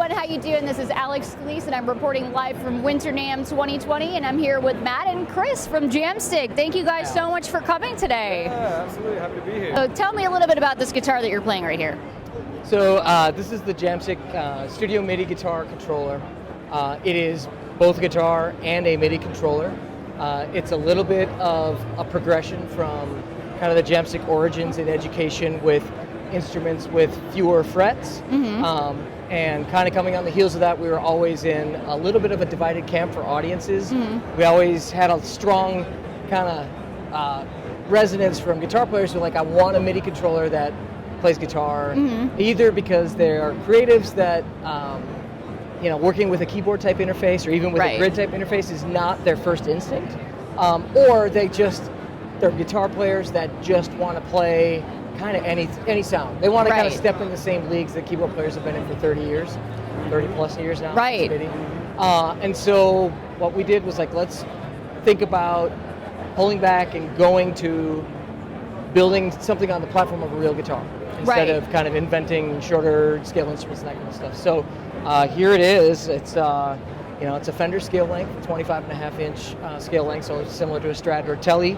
everyone, how you doing? This is Alex Scalise, and I'm reporting live from Winter NAMM 2020, and I'm here with Matt and Chris from JamStik. Thank you guys so much for coming today. Yeah, absolutely. Happy to be here. So tell me a little bit about this guitar that you're playing right here. So this is the JamStik Studio MIDI Guitar controller. It is both a guitar and a MIDI controller. It's a little bit of a progression from kind of the JamStik origins in education with instruments with fewer frets. And kind of coming on the heels of that, we were always in a little bit of a divided camp for audiences. We always had a strong kind of resonance from guitar players who are like, I want a MIDI controller that plays guitar, either because they're creatives that you know, working with a keyboard type interface or even with a grid type interface is not their first instinct, or they're guitar players that just want to play kind of any sound. They want to kind of step in the same leagues that keyboard players have been in for 30 years, 30 plus years now. And so what we did was like, let's think about pulling back and going to building something on the platform of a real guitar instead of kind of inventing shorter scale instruments and that kind of stuff. So here it is. It's you know, it's a Fender scale length, 25.5-inch scale length, so it's similar to a Strat or Tele.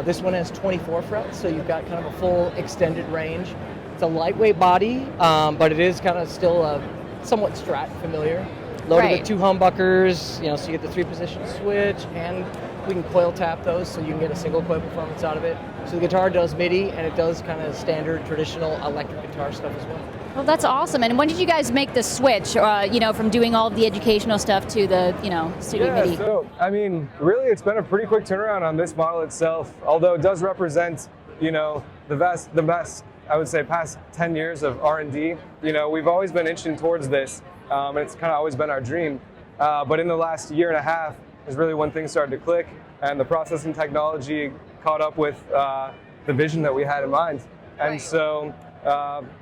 This one has 24 frets, so you've got kind of a full extended range. It's a lightweight body, but it is kind of still a somewhat Strat familiar. Loaded with 2 humbuckers, you know, so you get the 3-position switch, and we can coil tap those so you can get a single coil performance out of it. So the guitar does MIDI, and it does kind of standard traditional electric guitar stuff as well. Well, that's awesome. And when did you guys make the switch, you know, from doing all of the educational stuff to the, you know, Studio MIDI? So, I mean, really, it's been a pretty quick turnaround on this model itself, although it does represent, you know, the best, I would say, past 10 years of R&D. You know, we've always been inching towards this, and it's kind of always been our dream. But in the last year and a half is really when things started to click, and the processing technology caught up with the vision that we had in mind. And so,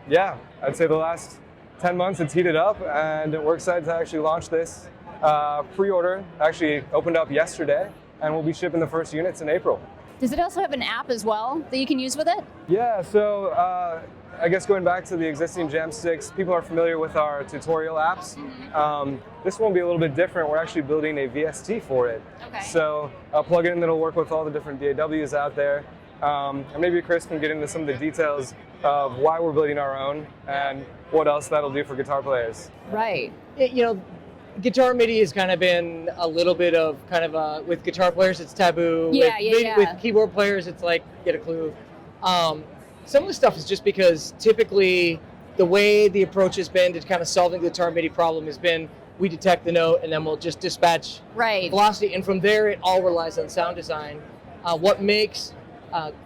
yeah, I'd say the last 10 months it's heated up, and we're excited to actually launch this. Pre-order actually opened up yesterday, and we'll be shipping the first units in April. Does it also have an app as well that you can use with it? Yeah, so I guess going back to the existing JamSticks, people are familiar with our tutorial apps. This one will be a little bit different. We're actually building a VST for it. So a plugin that'll work with all the different DAWs out there. And maybe Chris can get into some of the details of why we're building our own and what else that'll do for guitar players. You know, guitar MIDI has kind of been a little bit of kind of with guitar players it's taboo. With keyboard players it's like, get a clue. Some of the stuff is just because typically the way the approach has been to kind of solving the guitar MIDI problem has been we detect the note and then we'll just dispatch velocity, and from there it all relies on sound design. What makes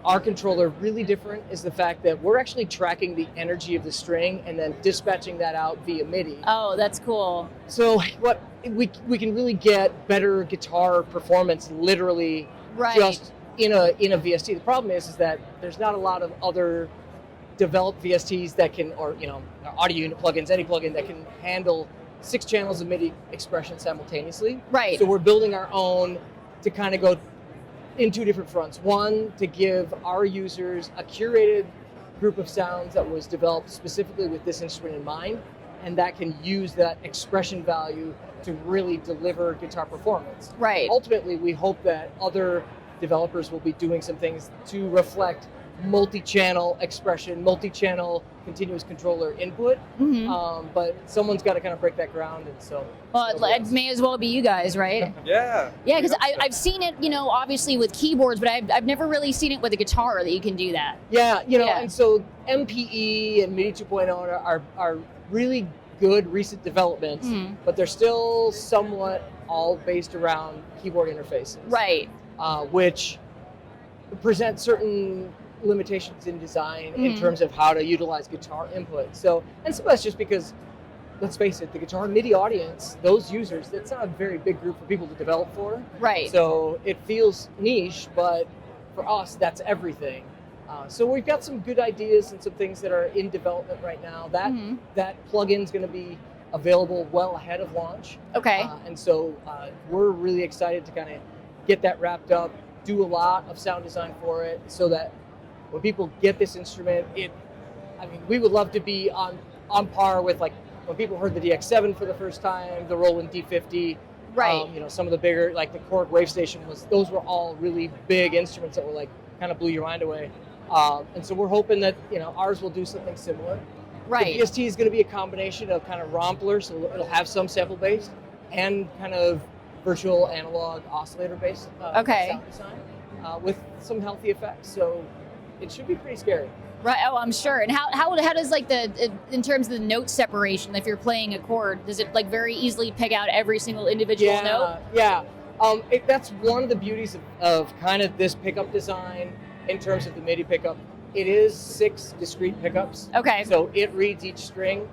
our controller really different is the fact that we're actually tracking the energy of the string and then dispatching that out via MIDI. Oh, that's cool. So what we can really get better guitar performance literally just in a VST. The problem is that there's not a lot of other developed VSTs that can, or you know, audio unit plugins, any plugin that can handle 6 channels of MIDI expression simultaneously. So we're building our own to kind of go in 2 different fronts. One, to give our users a curated group of sounds that was developed specifically with this instrument in mind, and that can use that expression value to really deliver guitar performance. Ultimately, we hope that other developers will be doing some things to reflect multi-channel expression, multi-channel continuous controller input, but someone's got to kind of break that ground, and so. Well, it may as well be you guys, right? Yeah, because I've seen it, you know, obviously with keyboards, but I've never really seen it with a guitar that you can do that. Yeah, you know, and so MPE and MIDI 2.0 are really good recent developments, but they're still somewhat all based around keyboard interfaces. Which present certain limitations in design in terms of how to utilize guitar input. So, and some of that's just because, let's face it, the guitar MIDI audience, those users, that's not a very big group for people to develop for. So it feels niche, but for us, that's everything. So we've got some good ideas and some things that are in development right now. That plugin's going to be available well ahead of launch. And so we're really excited to kind of get that wrapped up, do a lot of sound design for it, so that when people get this instrument, I mean, we would love to be on par with like when people heard the DX7 for the first time, the Roland D50, Right. you know, some of the bigger, like the Korg Wave Station those were all really big instruments that were like kind of blew your mind away. And so we're hoping that, you know, ours will do something similar. Right. The VST is going to be a combination of kind of Rompler, so it'll have some sample based, and kind of virtual analog oscillator based sound design with some healthy effects. So it should be pretty scary. Right. Oh, I'm sure. And how does like in terms of the note separation, if you're playing a chord, does it like very easily pick out every single individual note? Yeah. That's one of the beauties of kind of this pickup design in terms of the MIDI pickup. It is 6 discrete pickups. Okay. So it reads each string.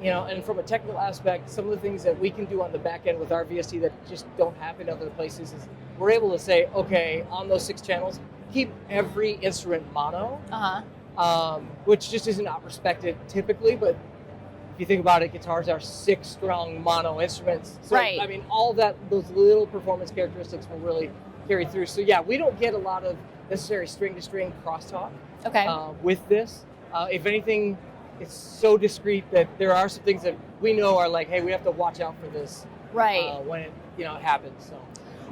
You know, and from a technical aspect, some of the things that we can do on the back end with our VST that just don't happen other places is we're able to say, okay, on those 6 channels, keep every instrument mono, which just is not respected typically. But if you think about it, guitars are 6 strong mono instruments. So, right. I mean, all those little performance characteristics will really carry through. So yeah, we don't get a lot of necessary string-to-string crosstalk with this. If anything, it's so discreet that there are some things that we know are like, hey, we have to watch out for this when it happens. So.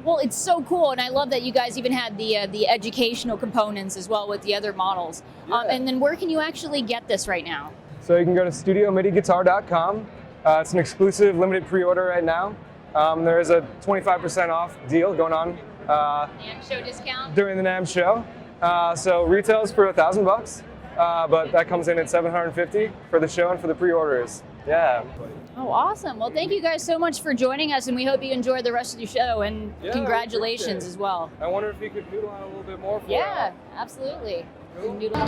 Well, it's so cool, and I love that you guys even had the educational components as well with the other models. Yeah. And then where can you actually get this right now? So you can go to StudioMIDIGuitar.com. It's an exclusive limited pre-order right now. There is a 25% off deal going on NAMM show discount during the NAMM show. So retails for $1,000, but that comes in at $750 for the show and for the pre-orders. Yeah. Oh, awesome. Well, thank you guys so much for joining us, and we hope you enjoy the rest of your show, and congratulations as well. I wonder if you could noodle on a little bit more for Yeah, absolutely. Cool. Noodle.